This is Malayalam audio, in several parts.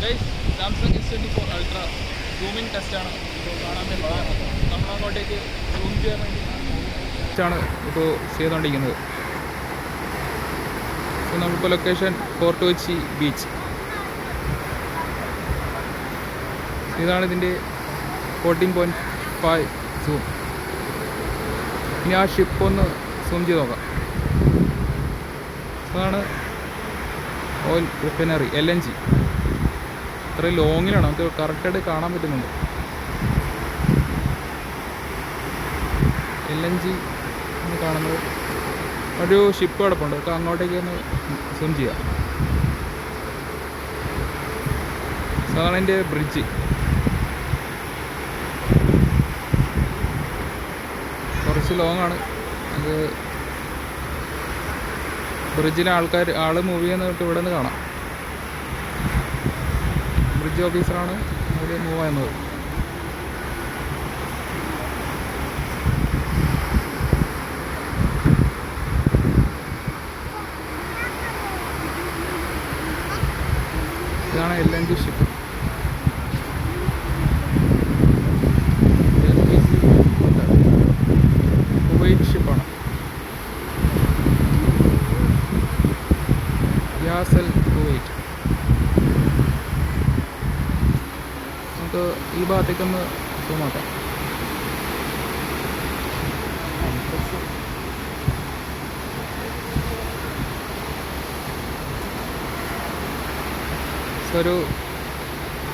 Guys Samsung S24 ultra zooming ടെസ്റ്റാണ് ഇപ്പോൾ കാണാൻ വേണ്ടി നമ്മളങ്ങോട്ടേക്ക് സൂം ചെയ്യാൻ വേണ്ടി ാണ് ഇപ്പോൾ ചെയ്തുകൊണ്ടിരിക്കുന്നത്. സോ നമ്മളിപ്പോൾ ലൊക്കേഷൻ ഫോർട്ട് കൊച്ചി ബീച്ച്. ഇതാണ് ഇതിൻ്റെ 14.5 സൂം. ഇനി ആ ഷിപ്പ് ഒന്ന് സൂം ചെയ്ത് നോക്കാം. അതാണ് ഓയിൽ റിഫൈനറി LNG. ഇത്രയും ലോങ്ങിലാണ്, നമുക്ക് കറക്റ്റായിട്ട് കാണാൻ പറ്റുന്നുണ്ട്. LNG എന്ന് കാണുന്നത് ഒരു ഷിപ്പ് കിടപ്പുണ്ട്. നമുക്ക് അങ്ങോട്ടേക്ക് ഒന്ന് സൂം ചെയ്യാം. അതാണ് എൻ്റെ ബ്രിഡ്ജ്. കുറച്ച് ലോങ്ങാണ്. അത് ബ്രിഡ്ജിലെ ആൾ മൂവ് ചെയ്യുന്നതൊട്ട് ഇവിടെ നിന്ന് കാണാം. ബ്രിഡ്ജ് ഓഫീസറാണ് ഇവിടെ മൂവ് ചെയ്യുന്നത്. ഇതാണ് LNG ഷിപ്പ്. കുവൈറ്റ് ഷിപ്പാണ്. യാസൽ കുവൈറ്റ്. നമുക്ക് ഈ ഭാഗത്തേക്കൊന്ന് സൂമാക്കാം. ഒരു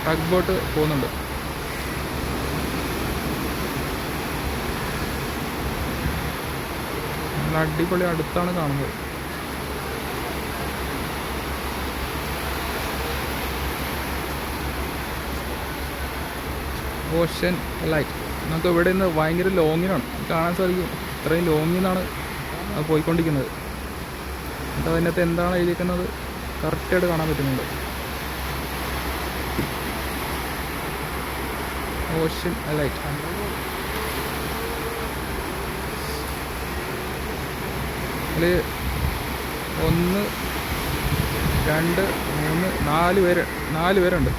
ടഗ് ബോട്ട് പോകുന്നുണ്ട്. നല്ല അടിപൊളി അടുത്താണ് കാണുന്നത്. Ocean light. നമുക്ക് ഇവിടെ നിന്ന് ഭയങ്കര ലോങ്ങിനാണ് കാണാൻ സാധിക്കും. ഇത്രയും ലോങ്ങിൽ നിന്നാണ് അത് പോയിക്കൊണ്ടിരിക്കുന്നത്. എന്നിട്ട് അതിനകത്ത് എന്താണ് എഴുതിയിരിക്കുന്നത് കറക്റ്റായിട്ട് കാണാൻ പറ്റുന്നുണ്ട്. Ocean light. അതിൽ 1 2 3 4 പേരുണ്ട്.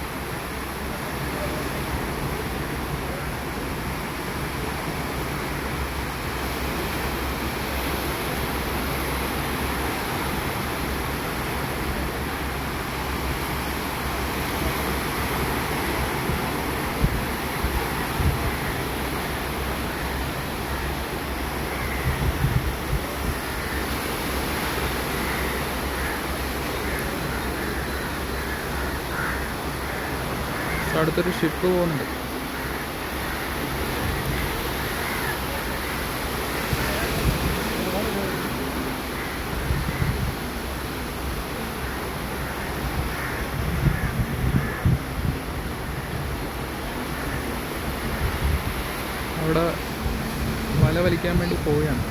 അടുത്തൊരു ഷിപ്പ് പോകുന്നുണ്ട്. അവിടെ വല വലിക്കാൻ വേണ്ടി പോവുകയാണ്.